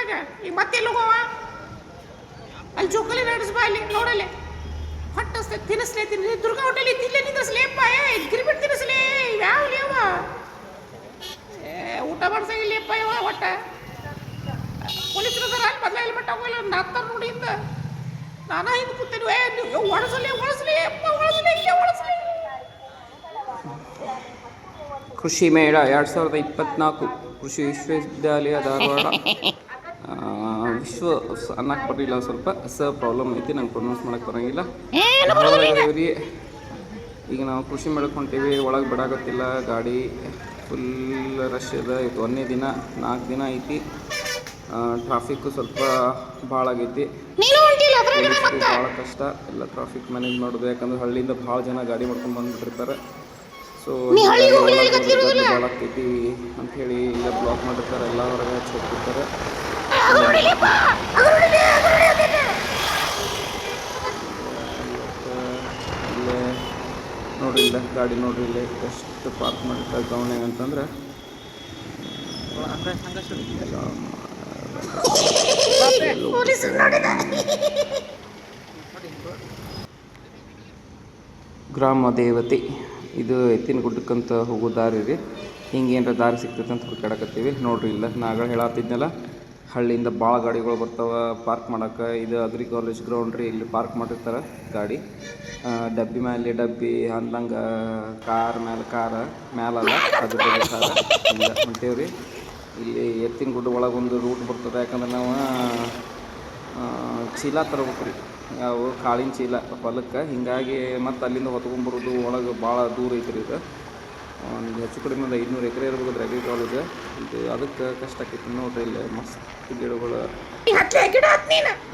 ಈಗ ಈಗ ಮತ್ತೆಲ್ಲ ಹೋಗವ ಅಲ್ಲಿ ಜೋಕಾಲಿ ನಡೆಸ್ಬಾ ಅಲ್ಲಿ ನೋಡಲ್ಲಿ ಹೊಟ್ಟೆ ತಿನ್ನಿಸ್ಲೇ ದುರ್ಗಾ ಹೋಟೆಲ್ ಇದ್ದಿಲ್ಲೇ ನಿಂದ್ರಸ್ಲೇಪ್ಪ ಗಿರ್ಬಿಟ್ಟು ತಿನ್ನಿಸ್ಲೇ ಯಾವ ಲೇವ ಊಟ ಮಾಡ್ಸಂಗಿಲ್ಲಪ್ಪ ಇವ ಒಟ್ಟ ಪೊಲೀಸರು ಅದಾರ ಅಲ್ಲಿ ಬದಲ ಹೆಲ್ಮೆಟ್ ಹೋಗಲ್ಲ ನಾಕ್ತಾರ ನೋಡಿ ಇಂದ ನಾನಾ ಹಿಂದೆ ಕೂತೇನೆ ನೀವು ಒಳಸಲಿ ಅಪ್ಪ ಒಳಸಲಿ ಇಲ್ಲೇ ಒಳಸಲಿ. ಕೃಷಿ ಮೇಳ 2024 ಕೃಷಿ ವಿಶ್ವವಿದ್ಯಾಲಯ ಧಾರವಾಡ. ಅನ್ನಕ್ಕೆ ಬರಲಿಲ್ಲ, ಸ್ವಲ್ಪ ಪ್ರಾಬ್ಲಮ್ ಐತಿ, ನಂಗೆ ಪ್ರೊನೌನ್ಸ್ ಮಾಡಕ್ಕೆ ಬರೋಂಗಿಲ್ಲ. ಈಗ ನಾವು ಕೃಷಿ ಮೇಳಕ್ಕೆ ಹೊಂಟೀವಿ, ಒಳಗೆ ಬಿಡಾಕತ್ತಿಲ್ಲ, ಗಾಡಿ ಫುಲ್ ರಶ್ ಇದೆ. ಇವತ್ತು ಒಂದನೇ ದಿನ, 4 ದಿನ ಐತಿ. ಟ್ರಾಫಿಕ್ಕು ಸ್ವಲ್ಪ ಭಾಳ ಆಗೈತಿ, ಭಾಳ ಕಷ್ಟ ಎಲ್ಲ ಟ್ರಾಫಿಕ್ ಮ್ಯಾನೇಜ್ ಮಾಡೋದು. ಯಾಕಂದ್ರೆ ಹಳ್ಳಿಯಿಂದ ಭಾಳ ಜನ ಗಾಡಿ ಮಾಡ್ಕೊಂಡು ಬಂದುಬಿಟ್ಟಿರ್ತಾರೆ. ಸೊ ಭಾಳ ಆಗ್ತೈತಿ ಅಂಥೇಳಿ ಇಲ್ಲ ಬ್ಲಾಕ್ ಮಾಡಿರ್ತಾರೆ, ಎಲ್ಲ ಹೊರಗೆ ಹಚ್ಚಿ ಹೋಗ್ತಿರ್ತಾರೆ. ಇಲ್ಲೇ ನೋಡ್ರಿ, ಇಲ್ಲ ಗಾಡಿ ನೋಡ್ರಿ, ಇಲ್ಲೇ ಎಷ್ಟು ಪಾರ್ಕ್ ಮಾಡಿರ್ತಾರೆ ಗ್ರೌಂಡ್ ಅಂತಂದ್ರೆ ಗ್ರಾಮ ದೇವತೆ. ಇದು ಎತ್ತಿನ ಗುಡ್ಡಕ್ಕಂತ ಹೋಗೋ ದಾರಿ ರೀ. ಹಿಂಗೆ ಏನಾರ ದಾರಿ ಸಿಗ್ತೈತೆ ಅಂತ ಹುಡುಕಾಡಕತ್ತೀವಿ. ನೋಡ್ರಿ, ಇಲ್ಲ ನಾಗಳು ಹೇಳತ್ತಿದ್ನಲ್ಲ, ಹಳ್ಳಿಯಿಂದ ಭಾಳ ಗಾಡಿಗಳು ಬರ್ತಾವೆ ಪಾರ್ಕ್ ಮಾಡೋಕೆ. ಇದು ಅಗ್ರಿ ಕಾಲೇಜ್ ಗ್ರೌಂಡ್ ರೀ, ಇಲ್ಲಿ ಪಾರ್ಕ್ ಮಾಡಿರ್ತಾರೆ ಗಾಡಿ. ಡಬ್ಬಿ ಮೇಲೆ ಡಬ್ಬಿ ಅಂದಂಗೆ ಕಾರ್ ಮೇಲೆ ಮ್ಯಾಲಲ್ಲ ಅದ್ರ ಕಾರ್ ಹಿಂಗೆ ಹೊಂಟೇವ್ರಿ. ಇಲ್ಲಿ ಎತ್ತಿನ ಗುಡ್ಡ ಒಳಗೊಂದು ರೂಟ್ ಬರ್ತದೆ. ಯಾಕಂದ್ರೆ ನಾವು ಚೀಲ ತರಬೇಕು ರೀ, ಯಾವ ಕಾಳಿನ ಚೀಲ ಹೊಲಕ್ಕೆ. ಹೀಗಾಗಿ ಮತ್ತು ಅಲ್ಲಿಂದ ಹೊತ್ಕೊಂಬರೋದು ಒಳಗೆ ಭಾಳ ದೂರ ಐತ್ರಿ. ಇದು ಒಂದು ಹೆಚ್ಚು ಕಡಿಮೆ ಒಂದು 500 ಎಕರೆ ಇರ್ಬೋದು ಅಗ್ರಿ ಕಾಲೇಜ್. ಇದು ಅದಕ್ಕೆ ಕಷ್ಟ ಆಕೈತಿ. ನೋಡ್ರಿ, ಇಲ್ಲಿ ಮಸ್ತ್ ಗಿಡಗಳು,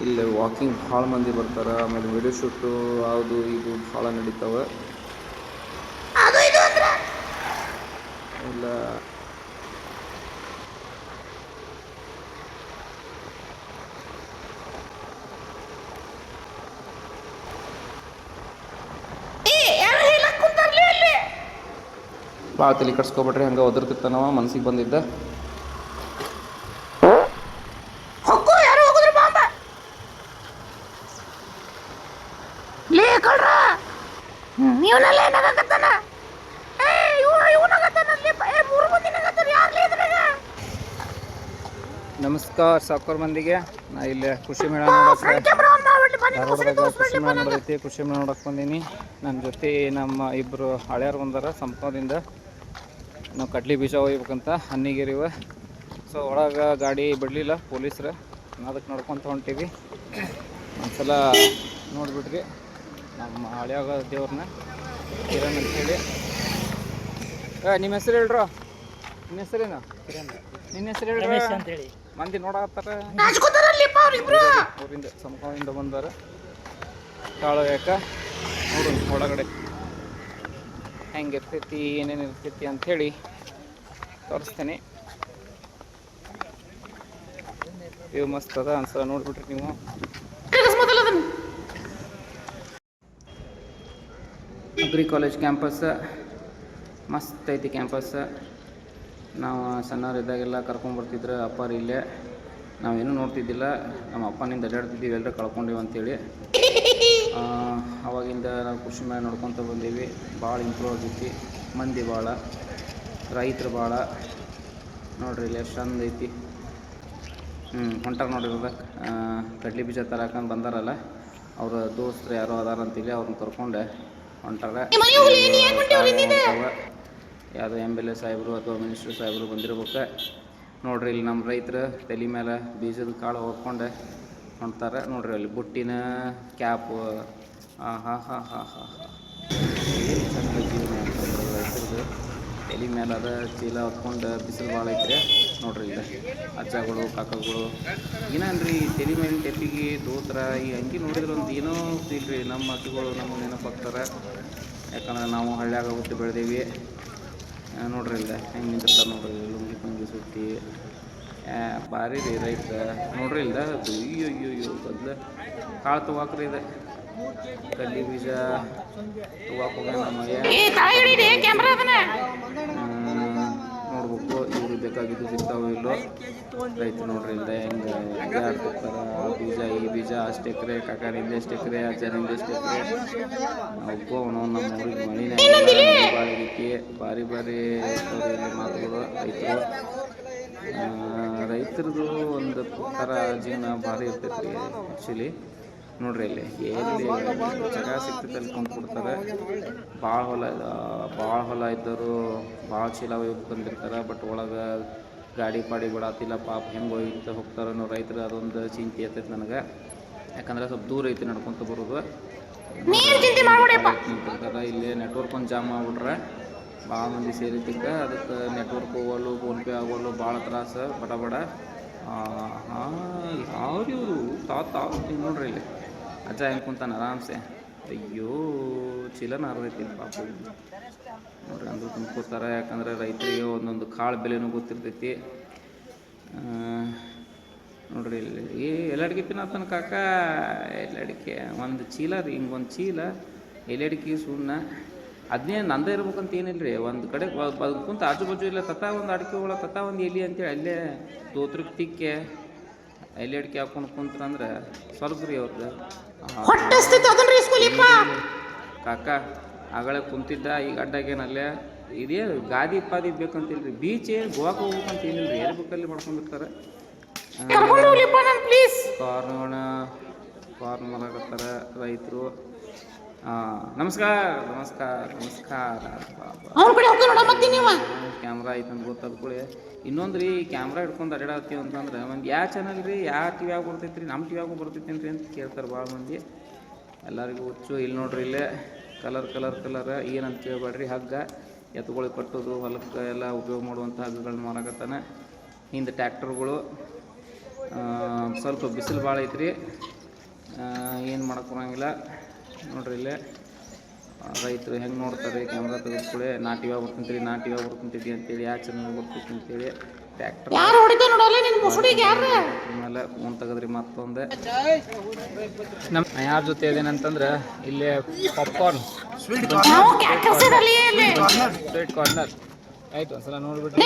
ಇಲ್ಲಿ ವಾಕಿಂಗ್ ಭಾಳ ಮಂದಿ ಬರ್ತಾರೆ. ಆಮೇಲೆ ವಿಡಿಯೋ ಶೂಟು ಅದು ಇದು ಭಾಳ ನಡೀತಾವೆ. ಇಲ್ಲ ಭಾಳ ತಲೆ ಕಟ್ಸ್ಕೊಬಿಟ್ರಿ, ಹಂಗೆ ಒದರ್ತಿರ್ತಾನವ ಮನ್ಸಿಗೆ ಬಂದಿದ್ದ. ನಮಸ್ಕಾರ ಸಾವ್ಕಾರ ಮಂದಿಗೆ. ನಾ ಇಲ್ಲಿ ಕೃಷಿ ಮೇಳ ನೋಡಕ್ಕೆ, ಧಾರವಾಡದಾಗ ಕೃಷಿ ಮೇಳ ನೋಡೈತಿ. ಕೃಷಿ ಮೇಳ ನೋಡಕ್ಕೆ ಬಂದೀನಿ. ನನ್ನ ಜೊತೆ ನಮ್ಮ ಇಬ್ಬರು ಹಳೆಯರು ಬಂದಾರ ಸಂಪದಿಂದ. ನಾವು ಕಡ್ಲಿ ಬೀಜ ಒಯ್ಬೇಕಂತ ಹನ್ನಿಗಿರಿವ. ಸೊ ಒಳಗೆ ಗಾಡಿ ಬಿಡಲಿಲ್ಲ ಪೊಲೀಸರು, ಅದಕ್ಕೆ ನೋಡ್ಕೊತ ಹೊಂಟೀವಿ. ಒಂದ್ಸಲ ನೋಡಿಬಿಟ್ರಿ ನಮ್ಮ ಹಳೆಯಾಗ ದೇವ್ರನ್ನ, ಕಿರಣ್ ಅಂತೇಳಿ. ನಿಮ್ಮ ಹೆಸರು ಹೇಳ್ರು, ನಿನ್ನ ಹೆಸರೇನು? ನಿನ್ನ ಹೆಸರು ಹೇಳ್ರಿ ಅಂತೇಳಿ ಮಂದಿ ನೋಡತ್ತಾರ. ಊರಿಂದ ಸಮೂಹದಿಂದ ಬಂದಾರ. ಕಾಳು ಯಾಕ ನೋಡು ಒಳಗಡೆ ಹೆಂಗಿರ್ತೈತಿ, ಏನೇನು ಇರ್ತೈತಿ ಅಂಥೇಳಿ ತೋರಿಸ್ತೇನೆ. ಇವು ಮಸ್ತ್ ಅದ, ಒಂದ್ಸಲ ನೋಡ್ಬಿಟ್ರಿ ನೀವು. ಅಗ್ರಿ ಕಾಲೇಜ್ ಕ್ಯಾಂಪಸ್ ಮಸ್ತ್ ಐತಿ. ಕ್ಯಾಂಪಸ್ ನಾವು ಸಣ್ಣವರಿದ್ದಾಗೆಲ್ಲ ಕರ್ಕೊಂಡ್ಬರ್ತಿದ್ರು ಅಪ್ಪಾರು ಇಲ್ಲೇ. ನಾವೇನು ನೋಡ್ತಿದ್ದಿಲ್ಲ, ನಮ್ಮ ಅಪ್ಪನಿಂದ ಅಡ್ಡಾಡ್ತಿದ್ದೀವಿ, ಎಲ್ಲರೂ ಕಳ್ಕೊಂಡೇವು ಅಂತೇಳಿ. ಅವಾಗಿಂದ ನಾವು ಕೃಷಿ ಮೇಳ ನೋಡ್ಕೊತ ಬಂದೀವಿ. ಭಾಳ ಇಂಪ್ರೂವ್ ಆಗೈತಿ, ಮಂದಿ ಭಾಳ, ರೈತರು ಭಾಳ. ನೋಡ್ರಿ ಇಲ್ಲಿ ಎಷ್ಟು ಚಂದ ಐತಿ. ಹೊಂಟಾರ ನೋಡಿರೋದ ಕಡ್ಲಿ ಬೀಜ ತರಕಂದು ಬಂದಾರಲ್ಲ, ಅವ್ರ ದೋಸ್ತರು ಯಾರೋ ಅದಾರ ಅಂತೇಳಿ ಅವ್ರನ್ನ ಕರ್ಕೊಂಡು ಹೊಂಟಾರ. ಯಾವುದೋ MLA ಸಾಹೇಬರು ಅಥವಾ ಮಿನಿಸ್ಟ್ರ್ ಸಾಹೇಬರು ಬಂದಿರ್ಬೇಕು. ನೋಡ್ರಿ, ಇಲ್ಲಿ ನಮ್ಮ ರೈತರು ತಲೆ ಮೇಲೆ ಬೀಜದ ಕಾಳು ಹೊತ್ಕೊಂಡು ಹೊಂಟ್ತಾರೆ. ನೋಡ್ರಿ ಅಲ್ಲಿ ಬುಟ್ಟಿನ ಕ್ಯಾಪು. ಏನು ಚಂದ ಜೀವನ ಅಂತಂದ್ರೆ ರೈತರದು. ತಲೆ ಮೇಲೆ ಅದ ಚೀಲ ಹೊತ್ಕೊಂಡು ಬಿಸಿಲು ಭಾಳ ಐತ್ರಿ. ನೋಡ್ರಿ ಇಲ್ಲ ಅಜ್ಜಗಳು ಕಾಕಗಳು ಏನನ್ರಿ ತಲೆ ಮೇಲಿನ ತೆಪ್ಪಿಗೆ ದೋತ್ರ ಈ ಅಂಗಿ ನೋಡಿದ್ರೆ ಒಂದು ಏನೋ ಫೀಲ್ ರೀ. ನಮ್ಮ ಅಜ್ಜಗಳು ನಮಗೆ ನೆನಪಾಗ್ತಾರೆ, ಯಾಕಂದ್ರೆ ನಾವು ಹಳ್ಳಿಯಾಗ ಹುಟ್ಟಿ ಬೆಳೆದೇವಿ. ನೋಡ್ರಿ ಇಲ್ಲ ಹೆಂಗೆ ನಿಂತಿರ್ತಾರೆ ನೋಡ್ರಿ, ಲುಂಗಿ ಪಂಗಿ ಸುತ್ತಿ ಭಾರಿ ರೀ ರೈತ. ನೋಡ್ರಿ ಇಲ್ಲ ಅಯ್ಯೋ ಬದಲ ಕಾಳು ತೊಗೊಕ್ರಿ ಇದೆ. ಕಡ್ಲಿ ಬೀಜ ತೊಗೊಕ್ಕೆ ಹೋಗ್ಯಾನ ನಮಗೆ. ನೋಡ್ಬೇಕು ಇವ್ರಿಗೆ ಬೇಕಾಗಿದ್ದು ಸಿಗ್ತಾವೋ ಇಲ್ಲೋ. ರೈತರು ನೋಡ್ರಿ ಇಲ್ಲದೆ ಹೆಂಗೆ ಆಡ್ತಿರ್ತಾರೆ. ಆ ಬೀಜ ಈ ಬೀಜ ಅಷ್ಟು ಎಕರೆ, ಕಾಕಾನಿಂದ ಎಷ್ಟು ಎಕರೆ, ಅಜ್ಜನಿಂದ ಎಷ್ಟು ಎಕರೆ. ಒಬ್ಬ ನಮ್ಮ ಊರಿಗೆ ಮಳಿನೇ ಆಗಿಲ್ಲ, ಮಳೆ ಭಾಳ ಆಗೈತಿ. ಭಾರಿ ಭಾರಿ ಇರ್ತವ್ರಿ ಇಲ್ಲಿ ಮಾತುಗಳು ರೈತರದು ಒಂದು ಥರ ಜೀವನ ಭಾರಿ ಇರ್ತೈತಿ ಆ್ಯಕ್ಚುಲಿ. ನೋಡ್ರಿ ಇಲ್ಲಿ ಎಲ್ಲಿ ಜಾಗ ಸಿಗ್ತೈತೆ ಅಲ್ಲಿ ಕೊಂಡ್ಕೊಡ್ತಾರೆ. ಭಾಳ ಹೊಲ ಇದ್ದವರು ಭಾಳ ಚೀಲ ಒಯ್ದು ಬಂದಿರ್ತಾರೆ. ಬಟ್ ಒಳಗೆ ಗಾಡಿ ಪಾಡಿ ಬಿಡತ್ತಿಲ್ಲ, ಪಾಪ ಹೆಂಗೆ ಒಯ್ದು ಹೋಗ್ತಾರೆ ಅನ್ನೋ ರೈತರು ಅದೊಂದು ಚಿಂತೆ ಇರ್ತೈತೆ ನನಗೆ. ಯಾಕಂದ್ರೆ ಸ್ವಲ್ಪ ದೂರ ಐತಿ ನಡ್ಕೊತ ಬರೋದು. ನಿಂತಿರ್ತಾರೆ ಇಲ್ಲಿ. ನೆಟ್ವರ್ಕ್ ಒಂದು ಜಾಮ್ ಆಗ್ಬಿಟ್ರೆ ಭಾಳ ಮಂದಿ ಸೇರಿದ್ದಕ್ಕೆ ಅದಕ್ಕೆ ನೆಟ್ವರ್ಕ್ ಹೋಗಲು, ಫೋನ್ಪೇ ಆಗೋಲ್ಲ, ಭಾಳ ತ್ರಾಸ ಬಡ. ಯಾವ್ದಿವರು ತಾತ ನೋಡ್ರಿ ಇಲ್ಲಿ ಅಜ್ಜ ಹೆಂಗೆ ಕುಂತಾನ ಆರಾಮ್ಸೆ. ಅಯ್ಯೋ ಚೀಲನ ಹರಿದೈತಿ ಪಾಪ ನೋಡ್ರಿ. ಅಂದ್ರೂ ತುಂಬ್ಕೋತಾರೆ. ಯಾಕಂದರೆ ರೈತರಿಗೆ ಒಂದೊಂದು ಕಾಳು ಬೆಲೆನೂ ಗೊತ್ತಿರ್ತೈತಿ. ನೋಡ್ರಿ ಇಲ್ಲಿ ಎಲ್ಲಡಿಕೆ ತಿನ್ನತ್ತಾನ ಕಾಕ. ಎಲ್ಲಡಿಕೆ ಒಂದು ಚೀಲ ರೀ, ಹಿಂಗೊಂದು ಚೀಲ ಎಲ್ಲಡಿಕೆ ಸುಣ್ಣ. ಅದನ್ನೇ ನಂದೇ ಇರ್ಬೇಕಂತ ಏನಿಲ್ಲ ರೀ. ಒಂದು ಕಡೆ ಕುಂತ ಆಜು ಬಾಜು ಇಲ್ಲ ತತ್ತ ಒಂದು ಅಡಿಕೆ ಒಳಗೆ ತತ್ತ ಒಂದು ಎಲೆ ಅಂತೇಳಿ ಅಲ್ಲೇ ತೋತ್ರಕ್ಕೆ ತಿಕ್ಕೆ ಎಲೆ ಅಡಿಕೆ ಹಾಕೊಂಡು ಕುಂತ್ರಂದ್ರೆ ಸ್ವರ್ಗ ರೀ ಅವ್ರದ್ದು. ಕಾಕ ಆಗಳೇ ಕುಂತಿದ್ದ, ಈಗ ಅಡ್ಡಾಗೇನಲ್ಲೇ ಇದೇ ಗಾದಿ ಪಾದಿ ಬೇಕಂತಿಲ್ರಿ. ಬೀಚ್ ಗೋವಾಕ್ಕೆ ಹೋಗ್ಬೇಕಂತ ಏನಿಲ್ಲ ರೀ, ಎಲ್ಲಿ ಬೇಕಲ್ಲಿ ಮಾಡ್ಕೊಂಡಿರ್ತಾರೆ. ಕಾರ್ನ್ ಮಾಡಕತ್ತಾರೆ ರೈತರು. ನಮಸ್ಕಾರ. ಕ್ಯಾಮ್ರಾ ಐತಂತ ಗೊತ್ತದ ಕೂಡ ಇನ್ನೊಂದು ರೀ, ಕ್ಯಾಮ್ರಾ ಹಿಡ್ಕೊಂಡು ಅಡ್ಡಾಡ್ತೀವಿ ಅಂತಂದ್ರೆ ಒಂದು ಯಾವ ಚಾನಲ್ ರೀ, ಯಾವ ಟಿ ವಿಯಾಗ ಬರ್ತೈತೆ ರೀ, ನಮ್ಮ ಟಿ ವಿಯಾಗೂ ಬರ್ತೈತೇನ್ರಿ ಅಂತ ಕೇಳ್ತಾರೆ ಭಾಳ ಮಂದಿ. ಎಲ್ಲರಿಗೂ ಹುಚ್ಚು. ಇಲ್ಲಿ ನೋಡ್ರಿ ಇಲ್ಲೇ ಕಲರ್ ಏನಂತ ಕೇಳಬೇಡ್ರಿ. ಹಗ್ಗ ಎತ್ತುಗಳಿಗೆ ಕಟ್ಟೋದು, ಹೊಲಕ್ಕೆ ಎಲ್ಲ ಉಪಯೋಗ ಮಾಡುವಂಥ ಹಗ್ಗಗಳನ್ನ ಮಾರಾಕತ್ತಾನೆ. ಹಿಂದೆ ಟ್ಯಾಕ್ಟರ್ಗಳು. ಸ್ವಲ್ಪ ಬಿಸಿಲು ಭಾಳ ಐತ್ರಿ, ಏನು ಮಾಡಕ್ಕೆ ಬರೋಂಗಿಲ್ಲ. ನೋಡ್ರಿ ಇಲ್ಲೇ ರೈತರು ಹೆಂಗೆ ನೋಡ್ತಾರೆ ಕ್ಯಾಮ್ರಾ ತೆಗೆದುಕೊಳ್ಳಿ. ನಾಟಿ ಯಾವ ಬರ್ತಿಂತೀರಿ ಅಂತೇಳಿ, ಯಾವ ಚೆನ್ನಾಗಿ ಬರ್ತೈತಿ ಅಂತೇಳಿ ಟ್ಯಾಕ್ಟರ್ ಆಮೇಲೆ ಫೋನ್ ತೆಗೆದ್ರಿ. ಮತ್ತೊಂದು ನಮ್ಮ ಯಾರ ಜೊತೆ ಇದೇನಂತಂದ್ರೆ ಇಲ್ಲಿ ಪಾಪ್ಕಾರ್ನ್ ಸ್ವೀಟ್ ಕಾರ್ನರ್ ಆಯ್ತು. ಒಂದ್ಸಲ ನೋಡ್ಬಿಟ್ಟು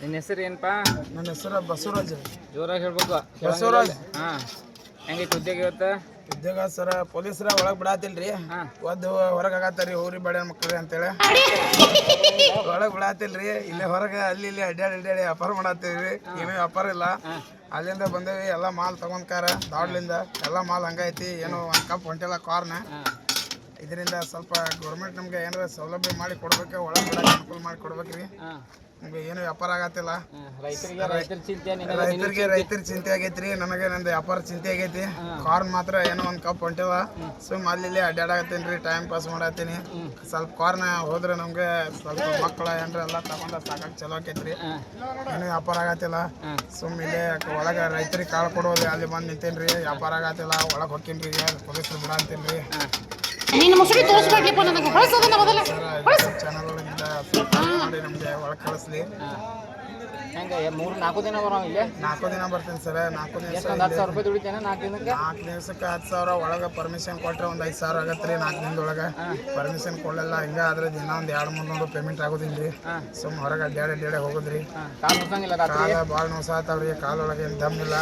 ನಿನ್ನ ಹೆಸರು ಏನಪ್ಪ? ನನ್ನ ಹೆಸರು ಬಸವರಾಜ್. ಜೋರಾಗಿ ಹೇಳ್ಬೇಕು. ಬಸವರಾಜ್. ಹಾಂ, ಹೆಂಗೈತಿ ಉದ್ಯೋಗ ಇವತ್ತು? ಉದ್ಯೋಗ ಸರ ಪೊಲೀಸರ ಒಳಗೆ ಬಿಡಾತಿಲ್ರಿ. ಒದ್ದು ಹೊರಗೆ ಆಗತ್ತಾರಿ ಹೋಗ್ರಿ ಬಡ ಮಕ್ಕಳ್ರಿ ಅಂತೇಳಿ ಒಳಗೆ ಬಿಡಾತಿಲ್ರಿ. ಇಲ್ಲೇ ಹೊರಗೆ ಅಲ್ಲಿ ಇಲ್ಲಿ ಅಡ್ಡಾಡಿ ವ್ಯಾಪಾರ ಮಾಡತ್ತೀವಿ. ಏನೂ ವ್ಯಾಪಾರ ಇಲ್ಲ. ಅಲ್ಲಿಂದ ಬಂದೇವಿ, ಎಲ್ಲ ಮಾಲ್ ತಗೊಂಡ್ಕಾರ ದಾಡ್ಲಿಂದ. ಎಲ್ಲ ಮಾಲ್ ಹಂಗೈತಿ. ಏನೋ ಒಂದು ಕಪ್ ಹೊಂಟಿಲ್ಲ ಕಾರ್ನ. ಇದರಿಂದ ಸ್ವಲ್ಪ ಗೌರ್ಮೆಂಟ್ ನಮ್ಗೆ ಏನಾರ ಸೌಲಭ್ಯ ಮಾಡಿ ಕೊಡ್ಬೇಕು, ಒಳಗೆ ಬಿಡಕ್ಕೆ ಅನುಕೂಲ ಮಾಡಿ ಕೊಡ್ಬೇಕ್ರಿ. ನಮ್ಗೆ ಏನು ವ್ಯಾಪಾರ ಆಗತ್ತಿಲ್ಲ. ರೈತರ ಚಿಂತೆ ಆಗೈತ್ರಿ. ನನಗೆ ನಂದು ವ್ಯಾಪಾರ ಚಿಂತೆ ಆಗೈತಿ. ಕಾರ್ನ್ ಮಾತ್ರ ಏನೋ ಒಂದು ಕಪ್ ಹೊಂಟಿಲ್ಲ. ಸುಮ್ ಅಲ್ಲಿ ಅಡ್ಡಾಡಕತ್ತೀನಿ, ಟೈಮ್ ಪಾಸ್ ಮಾಡತ್ತೀನಿ. ಸ್ವಲ್ಪ ಕಾರ್ನ ಹೋದ್ರೆ ನಮ್ಗೆ ಸ್ವಲ್ಪ ಮಕ್ಕಳ ಏನ್ರ ಎಲ್ಲ ತಗೊಂಡ ಸಾಕಾಗಿ ಚಲೋ ಆಕೈತ್ರಿ. ಏನು ವ್ಯಾಪಾರ ಆಗತ್ತಿಲ್ಲ. ಸುಮ್ ಇಲ್ಲೇ ಒಳಗೆ ರೈತರಿಗೆ ಕಾಳು ಕೊಡೋದು ಅಲ್ಲಿ ಬಂದು ನಿಂತೇನ್ರಿ. ವ್ಯಾಪಾರ ಆಗತ್ತಿಲ್ಲ. ಒಳಗೆ ಹೊಕ್ಕೇನ್ರಿ, ಪೊಲೀಸರು ಬಿಡ ಅಂತೇನ್ರಿ. ಚಾನಲ್ ಒಳಗಿಂದ ನಮ್ಗೆ ಒಳಗೆ ಕಳಿಸ್ಲಿ. ಹೆಂಗೆ 3-4 ದಿನ ಬರೋ ಇಲ್ಲಿ? 4 ದಿನ ಬರ್ತೀನಿ ಸರ್. 4 ದಿವಸ 10,000 ರೂಪಾಯಿ ದುಡಿತೇನೆ 4 ದಿನಕ್ಕೆ? 4 ದಿವಸಕ್ಕೆ 10,000 ಒಳಗೆ ಪರ್ಮಿಷನ್ ಕೊಟ್ಟರೆ ಒಂದು 5,000 ಆಗತ್ತೆ ರೀ. 4 ದಿನದೊಳಗೆ ಪರ್ಮಿಷನ್ ಕೊಡಲಿಲ್ಲ. ಹಿಂಗೆ ಆದ್ರೆ ದಿನ ಒಂದು 200-300 ಪೇಮೆಂಟ್ ಆಗೋದಿಲ್ಲ ರೀ. ಸುಮ್ಮ ಹೊರಗೆ ಅಡ್ಡಾಡಿ ಹೋಗೋದ್ರಿ. ಕಾಲು ಭಾಳ ನೋಸಾತಾವ್ರಿ. ಕಾಲೊಳಗೆ ಏನು ದಮ್ ಇಲ್ಲ.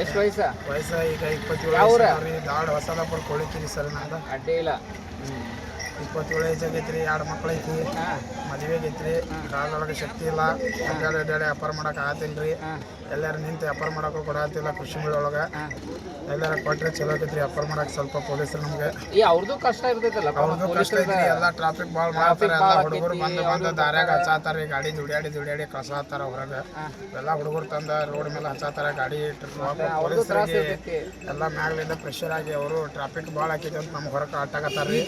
ಎಷ್ಟು ವಯಸ್ಸು ಈಗ 27 ರೀ. ದಾಡ್ ಹೊಸದಾಪುರ ಕೊಳಿತೀರಿ ಸರ್. ನಂದು ಅಡ್ಡಿ ಇಲ್ಲ. 27 ಏಜ್ ಆಗೈತ್ರಿ. 2 ಮಕ್ಳು ಐತಿ. ಮದುವೆ ಆಗೈತ್ರಿ. ಕಾಲೊಳಗೆ ಶಕ್ತಿ ಇಲ್ಲ. ಅಡ್ಡಾಡಿ ವ್ಯಾಪಾರ ಮಾಡಕ್ಕೆ ಆಗತ್ತಿಲ್ರಿ. ಎಲ್ಲಾರು ನಿಂತು ವ್ಯಾಪಾರ ಮಾಡಕ್ಕೂ ಕೊಡತ್ತಿಲ್ಲ. ಕೃಷಿ ಮೇಳ ಒಳಗೆ ಎಲ್ಲಾರ ಕೊಟ್ಟರೆ ಚಲೋ ಆಗೈತ್ರಿ ವ್ಯಾಪಾರ ಮಾಡಕ್ಕೆ. ಸ್ವಲ್ಪ ಪೊಲೀಸರು ನಮ್ಗೆ ಅವ್ರದ್ದು ಕಷ್ಟ ಇರ್ತೈತಲ್ಲ. ಅವ್ರದ್ದು ಕಷ್ಟ ಐತ್ರಿ. ಎಲ್ಲ ಟ್ರಾಫಿಕ್ ಭಾಳ ಮಾಡ್ತಾರೆ. ಎಲ್ಲ ಹುಡುಗರು ಬಂದು ದಾರ್ಯಾಗ ಹಚ್ಚಾತಾರೆ. ಗಾಡಿ ದುಡ್ಯಾಡಿ ಕಳ್ಸಾತಾರ ಹೊರಗೆ. ಎಲ್ಲ ಹುಡುಗರು ತಂದ ರೋಡ್ ಮೇಲೆ ಹಚ್ಚಾತಾರ ಗಾಡಿ. ಪೊಲೀಸರಿಗೆ ಎಲ್ಲ ಮ್ಯಾಗ್ಲಿಂದ ಪ್ರೆಷರ್ ಆಗಿ ಅವರು ಟ್ರಾಫಿಕ್ ಭಾಳ ಹಾಕಿದೆ ಅಂತ ನಮ್ಗೆ ಹೊರಗೆ ಅಟ್ಟಾಗತ್ತಾರ ರೀ.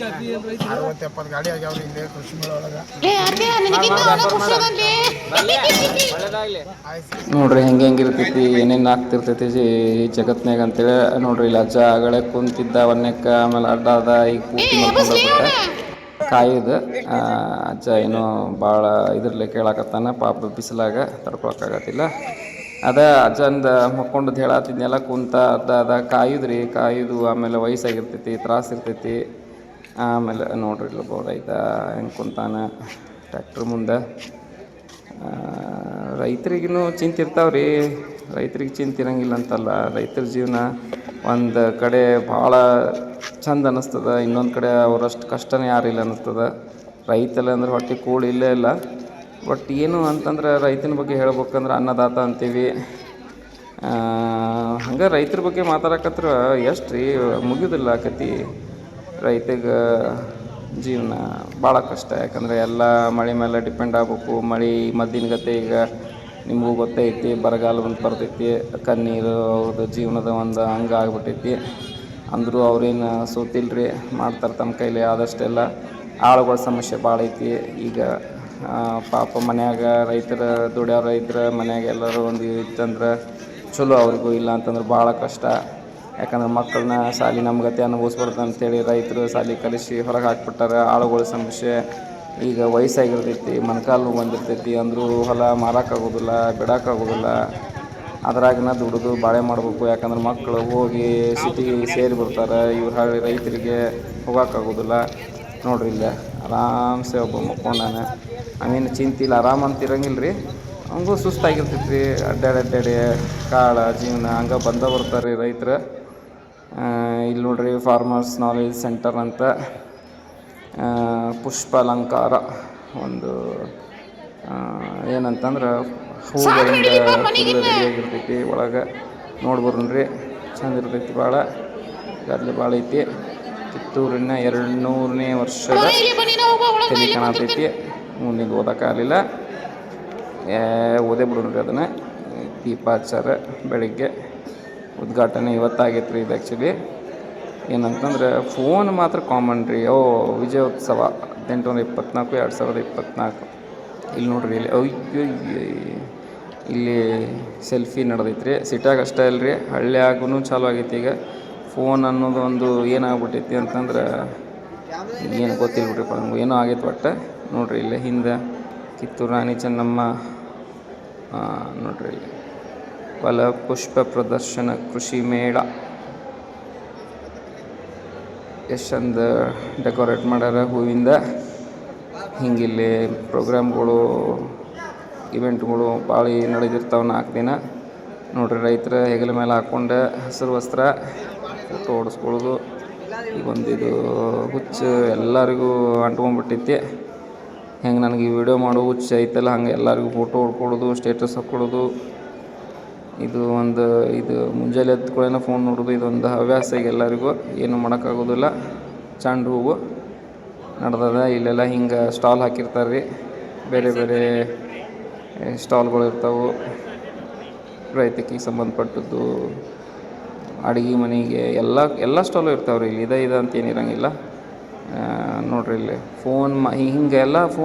60-70 ಗಾಡಿ ಆಗ್ಯಾವ್ರಿ ಇಲ್ಲಿ ಕೃಷಿ ಮೇಳ ಒಳಗೆ. ನೋಡ್ರಿ ಹೆಂಗಿರ್ತೈತಿ, ಏನೇನು ಆಗ್ತಿರ್ತೈತಿ ಈ ಜಗತ್ನಾಗ ಅಂತೇಳಿ. ನೋಡ್ರಿ ಇಲ್ಲಿ ಅಜ್ಜ ಆಗಳೆ ಕುಂತಿದ್ದ ಒನ್ನೆಕ್ಕ, ಆಮೇಲೆ ಅಡ್ಡಾದ ಈಗ ಪೂರ್ತಿ ಮಾಡ್ಕೊಂಡ್ಬಿಟ್ಟ ಕಾಯಿದು. ಅಜ್ಜ ಏನೋ ಭಾಳ ಇದ್ರಲ್ಲೇ ಕೇಳಾಕತ್ತಾನ. ಪಾಪ ಬಿಸಿಲಾಗ ತಡ್ಕೊಳಕ್ಕಾಗತ್ತಿಲ್ಲ. ಅದ ಅಜ್ಜಂದ ಮಕ್ಕೊಂಡದ್ದು ಹೇಳತ್ತಿದ್ನೆಲ್ಲ ಕುಂತ ಅದ ಕಾಯುದ್ರಿ. ಕಾಯುದು ಆಮೇಲೆ ವಯಸ್ಸಾಗಿರ್ತೈತಿ, ತ್ರಾಸ ಇರ್ತೈತಿ. ಆಮೇಲೆ ನೋಡ್ರಿ ಇಲ್ಲೊಬ್ಬ ರೈತ ಹೆಂಗೆ ಕುಂತಾನ ಟ್ಯಾಕ್ಟ್ರ್ ಮುಂದೆ. ರೈತರಿಗೂ ಚಿಂತೆ ಇರ್ತಾವೆ ರೀ, ರೈತರಿಗೆ ಚಿಂತೆ ಇರಂಗಿಲ್ಲ ಅಂತಲ್ಲ. ರೈತರ ಜೀವನ ಒಂದು ಕಡೆ ಭಾಳ ಚಂದ ಅನ್ನಿಸ್ತದೆ, ಇನ್ನೊಂದು ಕಡೆ ಅವರಷ್ಟು ಕಷ್ಟನೇ ಯಾರಿಲ್ಲ ಅನ್ನಿಸ್ತದೆ. ರೈತಲ್ಲ ಅಂದ್ರೆ ಹೊಟ್ಟೆ ಕೂಡಿ ಇಲ್ಲೇ ಇಲ್ಲ. ಬಟ್ ಏನು ಅಂತಂದ್ರೆ ರೈತನ ಬಗ್ಗೆ ಹೇಳ್ಬೇಕಂದ್ರೆ ಅನ್ನದಾತ ಅಂತೀವಿ. ಹಂಗೆ ರೈತರ ಬಗ್ಗೆ ಮಾತಾಡಕತ್ರ ಎಷ್ಟು ರೀ ಮುಗಿಯೋದಿಲ್ಲ ಕತೆ. ರೈತಗೆ ಜೀವನ ಭಾಳ ಕಷ್ಟ, ಯಾಕಂದರೆ ಎಲ್ಲ ಮಳೆ ಮೇಲೆ ಡಿಪೆಂಡ್ ಆಗ್ಬೇಕು. ಮಳೆ ಮದ್ದಿನ ಗತೆ ಈಗ ನಿಮಗೂ ಗೊತ್ತೈತಿ, ಬರಗಾಲ ಒಂದು ಬರ್ತೈತಿ, ಕಣ್ಣೀರು ಅವ್ರದ್ದು ಜೀವನದ ಒಂದು ಅಂಗ ಆಗ್ಬಿಟ್ಟೈತಿ. ಅಂದರೂ ಅವ್ರೇನು ಸೋತಿಲ್ರಿ, ಮಾಡ್ತಾರೆ ತಮ್ಮ ಕೈಲಿ ಆದಷ್ಟೆಲ್ಲ. ಆಳುಗಳ ಸಮಸ್ಯೆ ಭಾಳ ಐತಿ ಈಗ. ಪಾಪ ಮನ್ಯಾಗ ರೈತರ ದುಡಿಯೋರು ರೈತರ ಮನ್ಯಾಗ ಎಲ್ಲರೂ ಒಂದು ಇತ್ತಂದ್ರೆ ಚಲೋ, ಅವ್ರಿಗೂ ಇಲ್ಲ ಅಂತಂದ್ರೆ ಭಾಳ ಕಷ್ಟ. ಯಾಕಂದ್ರೆ ಮಕ್ಕಳನ್ನ ಶಾಲೆ ನಮ್ಮ ಗತಿ ಅನುಭವಿಸ್ಬಾರ್ದು ಅಂತೇಳಿ ರೈತರು ಶಾಲೆ ಕಲಿಸಿ ಹೊರಗೆ ಹಾಕ್ಬಿಟ್ಟಾರೆ. ಆಳುಗಳ ಸಮಸ್ಯೆ ಈಗ ವಯಸ್ಸಾಗಿರ್ತೈತಿ, ಮೊಣಕಾಲು ಬಂದಿರ್ತೈತಿ, ಅಂದರೂ ಹೊಲ ಮಾರೋಕ್ಕಾಗೋದಿಲ್ಲ, ಬಿಡೋಕ್ಕಾಗೋದಿಲ್ಲ. ಅದ್ರಾಗಿನ ದುಡಿದು ಬಾಳೆ ಮಾಡಬೇಕು. ಯಾಕಂದ್ರೆ ಮಕ್ಕಳು ಹೋಗಿ ಸಿಟಿಗೆ ಸೇರಿ ಬರ್ತಾರೆ, ಇವ್ರು ಹಳ್ಳಿ ರೈತರಿಗೆ ಹೋಗೋಕ್ಕಾಗೋದಿಲ್ಲ. ನೋಡ್ರಿ ಇಲ್ಲೇ ಆರಾಮ್ಸೆ ಒಬ್ಬ ಮಕ್ಕೊಂಡಾನೆ. ಅವೇನು ಚಿಂತಿಲ್ಲ, ಆರಾಮ ಅಂತ ಇರಂಗಿಲ್ಲ ರೀ. ಹಂಗೂ ಸುಸ್ತಾಗಿರ್ತೈತಿ ರೀ, ಅಡ್ಡಾಡಿ ಕಾಳ ಜೀವನ ಹಂಗೆ ಬರ್ತಾರೆ ರೀ ರೈತರು. ಇಲ್ಲಿ ನೋಡ್ರಿ ಫಾರ್ಮರ್ಸ್ ನಾಲೆಜ್ ಸೆಂಟರ್ ಅಂತ ಪುಷ್ಪಾಲಂಕಾರ ಒಂದು ಏನಂತಂದ್ರೆ ಹೂಗಳಿಂದ ರೆಡಿಯಾಗಿರ್ತೈತಿ. ಒಳಗೆ ನೋಡ್ಬರ್ರಿ, ಚಂದ ಇರ್ತೈತಿ ಭಾಳ. ಗದ್ಲೆ ಭಾಳ ಐತಿ. ಕಿತ್ತೂರಿನ 200ನೇ ವರ್ಷದ ತಲೆ ಕಾಣತೈತಿ. ಮುಂದಿನ ಓದೋಕ್ಕಾಗಲಿಲ್ಲ, ಓದೇ ಬಿಡೋಣ್ರಿ ಅದನ್ನು. ದೀಪಾಚಾರ ಬೆಳಿಗ್ಗೆ ಉದ್ಘಾಟನೆ ಇವತ್ತಾಗೈತೆ ರೀ. ಇದು ಆ್ಯಕ್ಚುಲಿ ಏನಂತಂದ್ರೆ ಫೋನ್ ಮಾತ್ರ ಕಾಮನ್ ರೀ. ವಿಜಯೋತ್ಸವ 1824 2024. ಇಲ್ಲಿ ನೋಡ್ರಿ, ಇಲ್ಲಿ ಅಯ್ಯೋ ಇಲ್ಲಿ ಸೆಲ್ಫಿ ನಡೆದೈತೆ ರೀ. ಸಿಟ್ಯಾಗ ಅಷ್ಟೇ ಅಲ್ರಿ, ಹಳ್ಳಿಯಾಗೂ ಚಾಲು ಆಗೈತಿ ಈಗ. ಫೋನ್ ಅನ್ನೋದು ಒಂದು ಏನಾಗ್ಬಿಟ್ಟೈತಿ ಅಂತಂದ್ರೆ ಏನು ಗೊತ್ತಿಲ್ಲ ಬಿಡ್ರಿಪ್ಪ, ನಮ್ಗೆ ಏನೋ ಆಗೈತೆ ಒಟ್ಟು. ನೋಡ್ರಿ ಇಲ್ಲಿ ಹಿಂದೆ ಕಿತ್ತೂರು ರಾಣಿ ಚೆನ್ನಮ್ಮ. ನೋಡ್ರಿ ಇಲ್ಲಿ ಫಲ ಪುಷ್ಪ ಪ್ರದರ್ಶನ ಕೃಷಿ ಮೇಳ ಎಷ್ಟು ಚಂದ ಡೆಕೋರೇಟ್ ಮಾಡ್ಯಾರ ಹೂವಿಂದ. ಹಿಂಗಿಲ್ಲಿ ಪ್ರೋಗ್ರಾಮ್ಗಳು ಇವೆಂಟ್ಗಳು ಭಾಳ ನಡೆದಿರ್ತಾವೆ 4 ದಿನ. ನೋಡ್ರಿ ರೈತರ ಹೆಗಲ ಮೇಲೆ ಹಾಕ್ಕೊಂಡು ಹಸಿರು ವಸ್ತ್ರ ಫೋಟೋ ಹೊಡಿಸ್ಕೊಳ್ಳೋದು. ಈಗ ಇದು ಹುಚ್ಚು ಎಲ್ಲರಿಗೂ ಅಂಟ್ಕೊಂಡ್ಬಿಟ್ಟೈತಿ. ಹೆಂಗೆ ನನಗೆ ಈ ವಿಡಿಯೋ ಮಾಡೋ ಹುಚ್ಚು ಐತಲ್ಲ, ಹಂಗೆ ಎಲ್ಲರಿಗೂ ಫೋಟೋ ಹೊಡ್ಕೊಳ್ಳೋದು, ಸ್ಟೇಟಸ್ ಹಾಕ್ಕೊಳ್ಳೋದು. ಇದು ಮುಂಜಾನೆ ಎದ್ದ ಕೂಡಲೇ ಫೋನ್ ನೋಡೋದು ಇದೊಂದು ಹವ್ಯಾಸ ಈಗ ಎಲ್ಲರಿಗೂ. ಏನೂ ಮಾಡೋಕ್ಕಾಗೋದಿಲ್ಲ. ಚೆಂಡು ಹೂವು ನಡೆದದ ಇಲ್ಲೆಲ್ಲ ಹಿಂಗೆ ಸ್ಟಾಲ್ ಹಾಕಿರ್ತಾರೆ ರೀ. ಬೇರೆ ಬೇರೆ ಸ್ಟಾಲ್ಗಳು ಇರ್ತಾವೆ, ರೈತಕ್ಕೆ ಸಂಬಂಧಪಟ್ಟದ್ದು, ಅಡುಗೆ ಮನೆಗೆ ಎಲ್ಲ ಸ್ಟಾಲು ಇರ್ತಾವೆ ರೀ. ಇದು ಅಂತ ಏನಿರಂಗಿಲ್ಲ. ನೋಡ್ರಿ ಇಲ್ಲಿ ಫೋನ್ ಹಿಂಗೆಲ್ಲ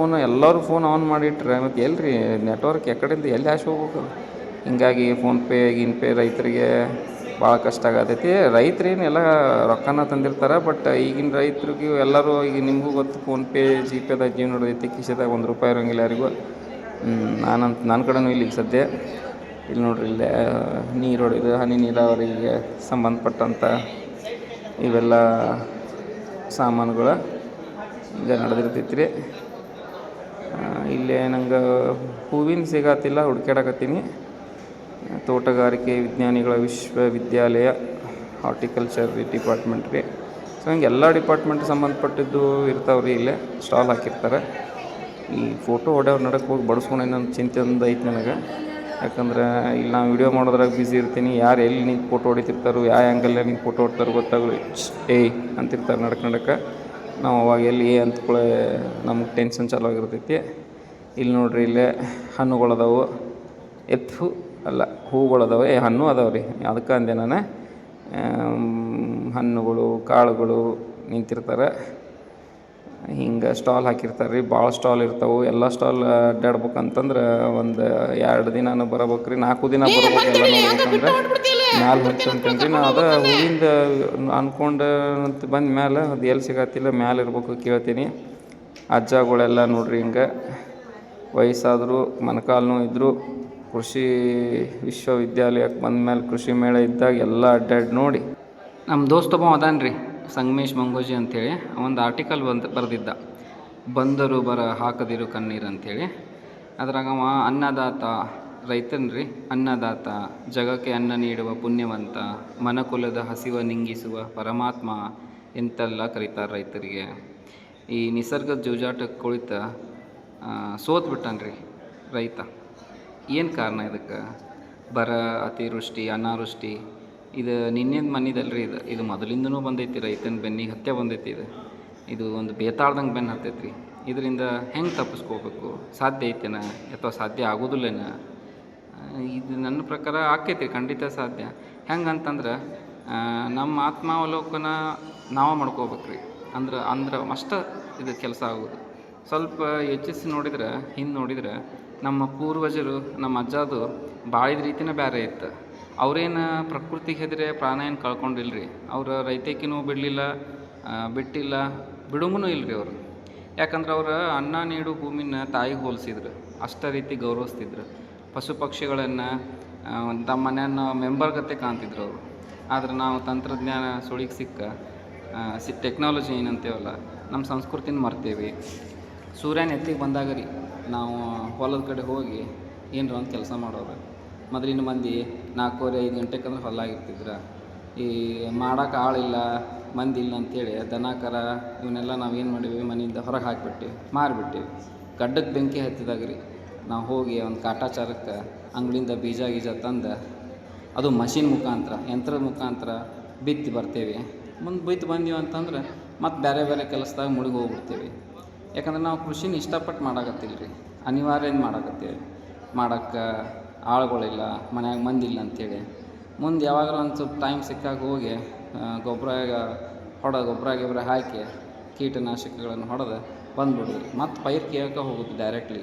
ಎಲ್ಲರೂ ಫೋನ್ ಆನ್ ಮಾಡಿಟ್ರೆ ಮತ್ತು ಎಲ್ಲಿ ನೆಟ್ವರ್ಕ್ ಎಕಡೆಯಿಂದ ಎಲ್ಲಿ ಹಾಶ್ ಹೋಗ್ಬೇಕು. ಹಿಂಗಾಗಿ ಫೋನ್ಪೇ ಗಿನ್ಪೇ ರೈತರಿಗೆ ಭಾಳ ಕಷ್ಟ ಆಗತೈತಿ. ರೈತರೇನು ಎಲ್ಲ ರೊಕ್ಕನ ತಂದಿರ್ತಾರೆ. ಬಟ್ ಈಗಿನ ರೈತರಿಗೆ ಎಲ್ಲರೂ ಈಗ ನಿಮಗೂ ಗೊತ್ತು, ಫೋನ್ಪೇ ಜಿಪೇದಾಗ ಜೀವನ ನಡೆದೈತಿ. ಕಿಶೆದಾಗ ₹1 ಇರೋಂಗಿಲ್ಲ ಯಾರಿಗೂ. ನನ್ನ ಕಡೆನೂ ಇಲ್ಲಿ ಸದ್ಯ ಇಲ್ಲಿ ನೋಡ್ರಿ, ಇಲ್ಲೇ ನೀರು ಹೊಡೆದು ಹನಿ ನೀರಾವರಿಗೆ ಸಂಬಂಧಪಟ್ಟಂಥ ಇವೆಲ್ಲ ಸಾಮಾನುಗಳು ಈಗ ನಡೆದಿರ್ತೈತಿ ರೀ. ಇಲ್ಲೇ ನಂಗೆ ಹೂವಿನ ಸಿಗತ್ತಿಲ್ಲ, ಹುಡ್ಕ್ಯಾಡಕತ್ತೀನಿ. ತೋಟಗಾರಿಕೆ ವಿಜ್ಞಾನಿಗಳ ವಿಶ್ವವಿದ್ಯಾಲಯ ಹಾರ್ಟಿಕಲ್ಚರ್ ಡಿಪಾರ್ಟ್ಮೆಂಟ್ ರೀ. ಸೊ ಹಂಗೆ ಎಲ್ಲ ಡಿಪಾರ್ಟ್ಮೆಂಟ್ ಸಂಬಂಧಪಟ್ಟಿದ್ದು ಇರ್ತಾವೆ ರೀ. ಇಲ್ಲೇ ಸ್ಟಾಲ್ ಹಾಕಿರ್ತಾರೆ. ಈ ಫೋಟೋ ಹೊಡೆಯವ್ರು ನಡಕ್ಕೆ ಹೋಗಿ ಬಡಿಸ್ಕೊಂಡು ಇನ್ನೊಂದು ಚಿಂತೆ ಒಂದು ಐತೆ ನನಗೆ. ಯಾಕಂದ್ರೆ ಇಲ್ಲಿ ನಾನು ವೀಡಿಯೋ ಮಾಡೋದ್ರಾಗ ಬ್ಯುಸಿ ಇರ್ತೀನಿ. ಯಾರು ಎಲ್ಲಿ ನಿಂತು ಫೋಟೋ ಹೊಡಿತಿರ್ತಾರೋ, ಯಾವ ಆ್ಯಂಗಲ್ಲೇ ನಿಂತು ಫೋಟೋ ಹೊಡ್ತಾರೋ ಗೊತ್ತಾಗಲಿ. ಅಂತಿರ್ತಾರೆ ನಡಕ್ಕೆ. ನಾವು ಅವಾಗ ಎಲ್ಲಿ ಅಂತ್ಕೊಳ್ಳೆ ನಮ್ಗೆ ಟೆನ್ಷನ್ ಚಾಲು ಆಗಿರ್ತೈತಿ. ಇಲ್ಲಿ ನೋಡ್ರಿ, ಇಲ್ಲೇ ಹಣ್ಣುಗಳದಾವು. ಹೂಗಳದಾವೆ, ಹಣ್ಣು ಅದಾವೆ ರೀ. ಅದಕ್ಕೆ ಅಂದೆ ನಾನು. ಹಣ್ಣುಗಳು ಕಾಳುಗಳು ನಿಂತಿರ್ತಾರೆ. ಹಿಂಗೆ ಸ್ಟಾಲ್ ಹಾಕಿರ್ತಾರೆ ರೀ. ಭಾಳ ಸ್ಟಾಲ್ ಇರ್ತಾವೆ. ಎಲ್ಲ ಸ್ಟಾಲ್ ಅಡ್ಡಾಡ್ಬೇಕಂತಂದ್ರೆ ಒಂದು 2 ದಿನ ಬರ್ಬೇಕು ರೀ, 4 ದಿನ ಬರ್ಬೇಕು ಎಲ್ಲ ನೋಡ್ಬೇಕಂದ್ರೆ. ಮ್ಯಾಲೆ ಹೊಂಟಂತೇನೆ ರೀ ನಾ. ಅದು ಹೂವಿಂದ ಅಂದ್ಕೊಂಡು ಬಂದ ಮ್ಯಾಲೆ ಅದು ಎಲ್ಲಿ ಸಿಗತ್ತಿಲ್ಲ, ಮ್ಯಾಲೆ ಇರ್ಬೇಕು ಕೇಳ್ತೀನಿ. ಅಜ್ಜಗಳೆಲ್ಲ ನೋಡ್ರಿ ಹಿಂಗೆ ವಯಸ್ಸಾದರೂ ಮೊಣಕಾಲು ಇದ್ದರು ಕೃಷಿ ವಿಶ್ವವಿದ್ಯಾಲಯಕ್ಕೆ ಬಂದ ಮೇಲೆ ಕೃಷಿ ಮೇಳ ಇದ್ದಾಗ ಎಲ್ಲ ಅಡ್ಡಾಡಿ ನೋಡಿ. ನಮ್ಮ ದೋಸ್ತೊಬ್ಬ ಅದಾನ ರೀ, ಸಂಗಮೇಶ್ ಮಂಗೋಜಿ ಅಂಥೇಳಿ ಒಂದು ಆರ್ಟಿಕಲ್ ಬರೆದಿದ್ದ, ಬಂದರು ಬರ ಹಾಕದಿರು ಕಣ್ಣೀರು ಅಂಥೇಳಿ. ಅದ್ರಾಗ ಅವ ಅನ್ನದಾತ, ರೈತನ್ರಿ ಅನ್ನದಾತ, ಜಗಕ್ಕೆ ಅನ್ನ ನೀಡುವ ಪುಣ್ಯವಂತ, ಮನಕುಲದ ಹಸಿವ ನಿಂಗಿಸುವ ಪರಮಾತ್ಮ ಎಂತೆಲ್ಲ ಕರೀತಾರೆ ರೈತರಿಗೆ. ಈ ನಿಸರ್ಗದ ಜೂಜಾಟಕ್ಕೆ ಕುಳಿತ ಸೋತ್ಬಿಟ್ಟನ್ರಿ ರೈತ. ಏನು ಕಾರಣ ಇದಕ್ಕೆ? ಬರ, ಅತಿವೃಷ್ಟಿ, ಅನಾವೃಷ್ಟಿ ಇದು ನಿನ್ನೆದು ಮನಿದಲ್ರಿ. ಇದು ಮೊದಲಿಂದನೂ ಬಂದೈತಿ, ರೈತನ ಬೆನ್ನಿಗೆ ಹತ್ಯೆ ಬಂದೈತಿ. ಇದು ಒಂದು ಬೇತಾಳ್ದಂಗೆ ಬೆನ್ನು ಹತ್ತೈತಿ ರೀ. ಇದರಿಂದ ಹೆಂಗೆ ತಪ್ಪಿಸ್ಕೋಬೇಕು? ಸಾಧ್ಯ ಐತೇನ ಅಥವಾ ಸಾಧ್ಯ ಆಗೋದಿಲ್ಲೇನ? ಇದು ನನ್ನ ಪ್ರಕಾರ ಆಕೈತಿ, ಖಂಡಿತ ಸಾಧ್ಯ. ಹೆಂಗಂತಂದ್ರೆ ನಮ್ಮ ಆತ್ಮಾವಲೋಕನ ನಾವು ಮಾಡ್ಕೋಬೇಕ್ರಿ. ಅಂದ್ರೆ ಅಷ್ಟು ಇದು ಕೆಲಸ ಆಗೋದು. ಸ್ವಲ್ಪ ಯೋಚಿಸಿ ನೋಡಿದ್ರೆ, ಹಿಂದೆ ನೋಡಿದ್ರೆ ನಮ್ಮ ಪೂರ್ವಜರು, ನಮ್ಮ ಅಜ್ಜದು ಬಾಳಿದ ರೀತಿನೇ ಬೇರೆ ಇತ್ತು. ಅವರೇನು ಪ್ರಕೃತಿಗೆ ಹೆದರೆ ಪ್ರಾಣ ಏನು ಕಳ್ಕೊಂಡಿಲ್ರಿ. ಅವ್ರು ರೈತಕಿನೂ ಬಿಟ್ಟಿಲ್ಲ, ಬಿಡುಮೂ ಇಲ್ಲರಿ ಅವರು. ಯಾಕಂದ್ರೆ ಅವ್ರು ಅನ್ನ ನೀಡು ಭೂಮಿನ ತಾಯಿಗೆ ಹೋಲಿಸಿದ್ರು, ಅಷ್ಟೇ ರೀತಿ ಗೌರವಿಸ್ತಿದ್ರು. ಪಶು ಪಕ್ಷಿಗಳನ್ನು ತಮ್ಮ ಮನೆಯನ್ನು ಮೆಂಬರ್ ಗತೆ ಕಾಣ್ತಿದ್ರು ಅವರು. ಆದರೆ ನಾವು ತಂತ್ರಜ್ಞಾನ ಸುಳಿಗೆ ಟೆಕ್ನಾಲಜಿ ಏನಂತೇವಲ್ಲ, ನಮ್ಮ ಸಂಸ್ಕೃತಿನ ಮರ್ತೇವೆ. ಸೂರ್ಯನ ಎತ್ತಿಗೆ ಬಂದಾಗ ರೀ ನಾವು ಹೊಲದ ಕಡೆ ಹೋಗಿ ಏನರ ಒಂದು ಕೆಲಸ ಮಾಡೋದು. ಮೊದಲಿನ ಮಂದಿ 4:30-5 ಗಂಟೆಗೆ ಹೊಲಾಗಿರ್ತಿದ್ರು. ಈ ಮಾಡೋಕೆ ಆಳಿಲ್ಲ, ಮಂದಿ ಇಲ್ಲ ಅಂಥೇಳಿ ದನ ಕರ ಇವನ್ನೆಲ್ಲ ನಾವು ಏನು ಮಾಡೀವಿ, ಮನೆಯಿಂದ ಹೊರಗೆ ಹಾಕಿಬಿಟ್ಟಿವಿ, ಮಾರಿಬಿಟ್ಟಿವಿ. ಗಡ್ಡಕ್ಕೆ ಬೆಂಕಿ ಹತ್ತಿದಾಗ ರೀ ನಾವು ಹೋಗಿ ಒಂದು ಕಾಟಾಚಾರಕ್ಕೆ ಅಂಗಡಿಯಿಂದ ಬೀಜ ತಂದು ಅದು ಮಷಿನ್ ಮುಖಾಂತರ, ಯಂತ್ರದ ಮುಖಾಂತರ ಬಿತ್ತಿ ಬರ್ತೇವೆ. ಮುಂದೆ ಬಿತ್ತು ಬಂದೀವಿ ಅಂತಂದ್ರೆ ಮತ್ತು ಬೇರೆ ಕೆಲಸದಾಗ ಮುಳುಗಿ ಹೋಗ್ಬಿಡ್ತೀವಿ. ಯಾಕಂದ್ರೆ ನಾವು ಕೃಷಿನ ಇಷ್ಟಪಟ್ಟು ಮಾಡಾಕತ್ತಿಲ್ಲ ರೀ, ಅನಿವಾರ್ಯ ಮಾಡಾಕತ್ತೀವಿ. ಮಾಡೋಕ್ಕೆ ಆಳುಗಳಿಲ್ಲ, ಮನ್ಯಾಗ ಮಂದಿ ಇಲ್ಲ ಅಂಥೇಳಿ. ಮುಂದೆ ಯಾವಾಗಲೂ ಒಂದು ಸ್ವಲ್ಪ ಟೈಮ್ ಸಿಕ್ಕಾಗ ಹೋಗಿ ಗೊಬ್ಬರ ಹಾಕಿ ಕೀಟನಾಶಕಗಳನ್ನು ಹೊಡೆದು ಬಂದುಬಿಡೋದು. ಮತ್ತು ಪೈರು ಕೇಳಕ್ಕೆ ಹೋಗೋದು ಡೈರೆಕ್ಟ್ಲಿ.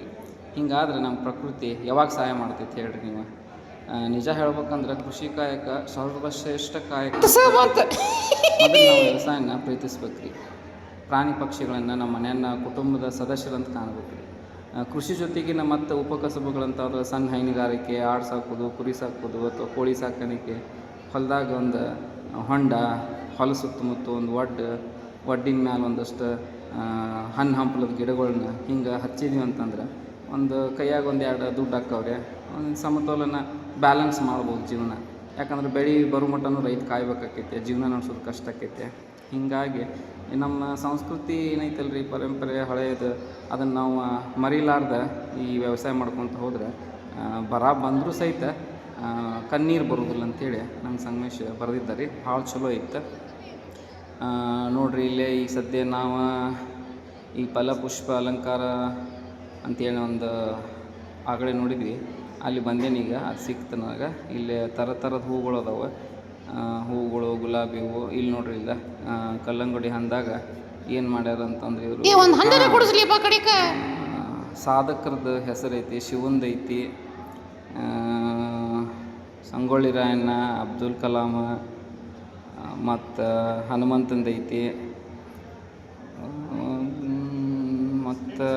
ಹಿಂಗಾದ್ರೆ ನಮ್ಮ ಪ್ರಕೃತಿ ಯಾವಾಗ ಸಹಾಯ ಮಾಡ್ತೈತೆ ಹೇಳ್ರಿ ನೀವು? ನಿಜ ಹೇಳ್ಬೇಕಂದ್ರೆ ಕೃಷಿ ಕಾಯಕ ಸರ್ವಶ್ರೇಷ್ಠ ಕಾಯಕ. ಮೊದಲು ನಾವು ವ್ಯವಸಾಯನ ಪ್ರೀತಿಸ್ಬೇಕು ರೀ. ಪ್ರಾಣಿ ಪಕ್ಷಿಗಳನ್ನು ನಮ್ಮ ಮನೆಯನ್ನು ಕುಟುಂಬದ ಸದಸ್ಯರಂತ ಕಾಣ್ಬೇಕು ರೀ. ಕೃಷಿ ಜೊತೆಗಿನ ಮತ್ತು ಉಪಕಸಬುಗಳಂತಾದ್ರೆ ಸಣ್ಣ ಹೈನುಗಾರಿಕೆ, ಆಡು ಸಾಕೋದು, ಕುರಿ ಸಾಕೋದು ಅಥವಾ ಕೋಳಿ ಸಾಕಾಣಿಕೆ, ಹೊಲದಾಗ ಒಂದು ಹೊಂಡ, ಹೊಲ ಸುತ್ತಮುತ್ತ ಒಂದು ಒಡ್ಡಿನ ಮ್ಯಾಲೆ ಒಂದಷ್ಟು ಹಣ್ಣು ಹಂಪಲದ ಗಿಡಗಳನ್ನ ಹಿಂಗೆ ಹಚ್ಚಿದೀವಿ ಅಂತಂದ್ರೆ ಒಂದು ಕೈಯಾಗ 1-2 ದುಡ್ಡು ಹಾಕವ್ರೆ. ಒಂದು ಸಮತೋಲನ ಬ್ಯಾಲೆನ್ಸ್ ಮಾಡ್ಬೋದು ಜೀವನ. ಯಾಕಂದ್ರೆ ಬೆಳೆ ಬರೋ ಮಟ್ಟನೂ ರೈತ ಕಾಯ್ಬೇಕಾಕೈತೆ, ಜೀವನ ನಡೆಸೋದು ಕಷ್ಟ ಆಕೈತೆ. ಹೀಗಾಗಿ ನಮ್ಮ ಸಂಸ್ಕೃತಿ ಏನೈತಲ್ರಿ, ಪರಂಪರೆ ಹಳೆಯದು, ಅದನ್ನು ನಾವು ಮರಿಲಾರ್ದೆ ಈ ವ್ಯವಸಾಯ ಮಾಡ್ಕೊತ ಹೋದ್ರೆ ಬರ ಬಂದರೂ ಸಹಿತ ಕಣ್ಣೀರು ಬರೋದಿಲ್ಲ ಅಂಥೇಳಿ ನಮ್ಮ ಸಂಗಮೇಶ್ ಬರೆದಿದ್ದಾರೆ. ಭಾಳ ಚಲೋ ಇತ್ತು ನೋಡ್ರಿ. ಇಲ್ಲೇ ಈಗ ಸದ್ಯ ನಾವು ಈ ಫಲಪುಷ್ಪ ಅಲಂಕಾರ ಅಂತೇಳಿ ಒಂದು ಆಗಡೆ ನೋಡಿದ್ವಿ, ಅಲ್ಲಿ ಬಂದೇನೀಗ. ಅದು ಸಿಕ್ತು ನನಗೆ. ಇಲ್ಲಿ ಥರದ ಹೂಗಳು ಅದಾವೆ, ಹೂಗಳು, ಗುಲಾಬಿ ಹೂವು. ಇಲ್ಲಿ ನೋಡ್ರಿ, ಇಲ್ಲ ಕಲ್ಲಂಗಡಿ ಹಂದಾಗ ಏನು ಮಾಡ್ಯಾರ ಅಂತಂದ್ರೆ ಇವರು ಸಾಧಕರದ್ದು ಹೆಸರೈತಿ, ಶಿವಂದೈತಿ, ಸಂಗೊಳ್ಳಿ ರಾಯಣ್ಣ, ಅಬ್ದುಲ್ ಕಲಾಂ ಮತ್ತು ಹನುಮಂತಂದೈತಿ, ಮತ್ತು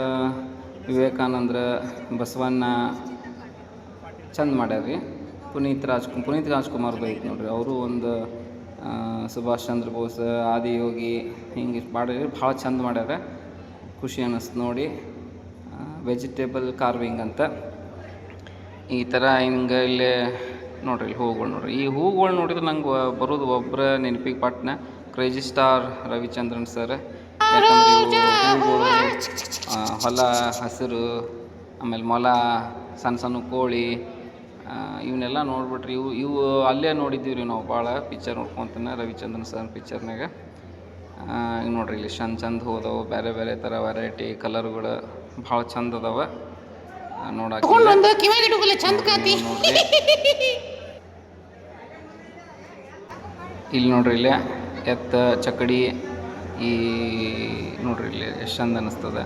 ವಿವೇಕಾನಂದ್ರ, ಬಸವಣ್ಣ ಚಂದ ಮಾಡ್ಯಾರ ರೀ. ಪುನೀತ್ ರಾಜ್ಕುಮಾರ್ದು ಐತಿ ನೋಡ್ರಿ. ಅವರು ಒಂದು ಸುಭಾಷ್ ಚಂದ್ರ ಬೋಸ್, ಆದಿಯೋಗಿ ಹಿಂಗೆ ಮಾಡಿರಿ, ಭಾಳ ಚಂದ ಮಾಡ್ಯಾರ. ಖುಷಿ ಅನ್ನಿಸ್ತು ನೋಡಿ. ವೆಜಿಟೇಬಲ್ ಕಾರ್ವಿಂಗ್ ಅಂತ ಈ ಥರ ಹಿಂಗೆ ಇಲ್ಲೇ ನೋಡ್ರಿ, ಇಲ್ಲಿ ಹೂವುಗಳು ನೋಡ್ರಿ. ಈ ಹೂವುಗಳು ನೋಡಿದ್ರೆ ನಂಗೆ ಬರೋದು ಒಬ್ಬರ ನೆನಪಿಗೆ ಪಟ್ನ ಕ್ರೇಜಿ ಸ್ಟಾರ್ ರವಿಚಂದ್ರನ್ ಸರ್. ಯಾಕಂದ್ರೆ ಹೂವುಗಳು, ಹೊಲ ಹಸಿರು, ಆಮೇಲೆ ಮೊಲ, ಸಣ್ಣ ಕೋಳಿ, ಇವನ್ನೆಲ್ಲ ನೋಡ್ಬಿಟ್ರಿ. ಇವು ಅಲ್ಲೇ ನೋಡಿದ್ದೀವಿ ರೀ ನಾವು ಭಾಳ ಪಿಕ್ಚರ್ ನೋಡ್ಕೊತಾನೆ ರವಿಚಂದ್ರನ್ ಸರ್ ಪಿಕ್ಚರ್ನಾಗ. ಈಗ ನೋಡ್ರಿ, ಇಲ್ಲಿ ಚಂದ ಹೋದವು, ಬೇರೆ ಥರ ವೆರೈಟಿ ಕಲರ್ಗಳು ಭಾಳ ಚಂದ ಅದಾವ ನೋಡಕ್ಕೆ. ಇಲ್ಲಿ ನೋಡ್ರಿ, ಇಲ್ಲೇ ಎತ್ತ ಚಕಡಿ ಈ ನೋಡ್ರಿ, ಇಲ್ಲಿ ಎಷ್ಟು ಚಂದ ಅನ್ನಿಸ್ತದೆ.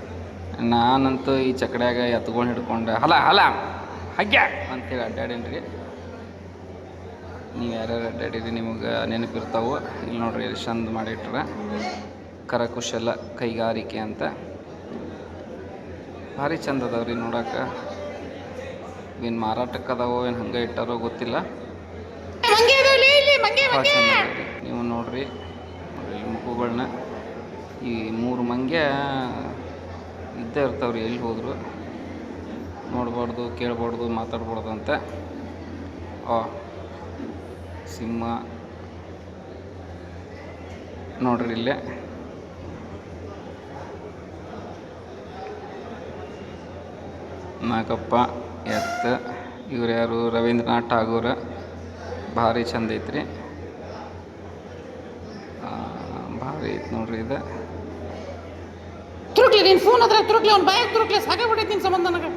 ನಾನಂತೂ ಈ ಚಕಡ್ಯಾಗ ಎತ್ಕೊಂಡು ಹಿಡ್ಕೊಂಡು ಹಲ ಹಗ್ಯ ಅಂತೇಳಿ ಅಡ್ಡಾಡೇನಿ ರೀ. ನೀವು ಯಾರ್ಯಾರು ಅಡ್ಡಾಡಿರಿ ನಿಮಗೆ ನೆನಪಿರ್ತಾವೆ. ಇಲ್ಲಿ ನೋಡ್ರಿ, ಎಷ್ಟು ಚಂದ ಮಾಡಿಟ್ರೆ ಕರಕುಶಲ ಕೈಗಾರಿಕೆ ಅಂತ ಭಾರಿ ಚಂದ ಅದಾವ್ರಿ ನೋಡಕ್ಕೆ. ಏನು ಮಾರಾಟಕ್ಕೆ ಅದಾವೋ ಏನು ಹಂಗೆ ಇಟ್ಟಾರೋ ಗೊತ್ತಿಲ್ಲ. ಭಾಳ ಚಂದ ಅದಾವ್ರಿ. ನೀವು ನೋಡ್ರಿ, ಮುಖ ಕೂಗಳನ್ನ. ಈ 3 ಮಂಗ್ಯ ಇದ್ದೇ ಇರ್ತಾವ್ರಿ, ಎಲ್ಲಿ ಹೋದ್ರು ನೋಡ್ಬಾರ್ದು, ಕೇಳ್ಬಾರ್ದು, ಮಾತಾಡ್ಬಾರ್ದು ಅಂತ. ಸಿಂಹ ನೋಡ್ರಿ ಇಲ್ಲೇ. ನಾಗಪ್ಪ ಎತ್ತ, ಇವ್ರು ಯಾರು? ರವೀಂದ್ರನಾಥ್ ಠಾಗೂರ್. ಭಾರಿ ಚಂದ ಐತ್ರಿ, ಭಾರಿ ಐತೆ ನೋಡ್ರಿ ಇದು. ತುರುಕ್ಲಿ, ನೀನು ಫೋನ್ ಹತ್ರ ತುರುಕ್ಲಿ, ಅವ್ನು ಬಾಯಾಗ ತುರುಕ್ಲಿ, ಸಾಕಾಗ್ಬಿಟ್ಟೈತಿ ನಿನ್ನ ಸಂಬಂಧ ನನಗೆ.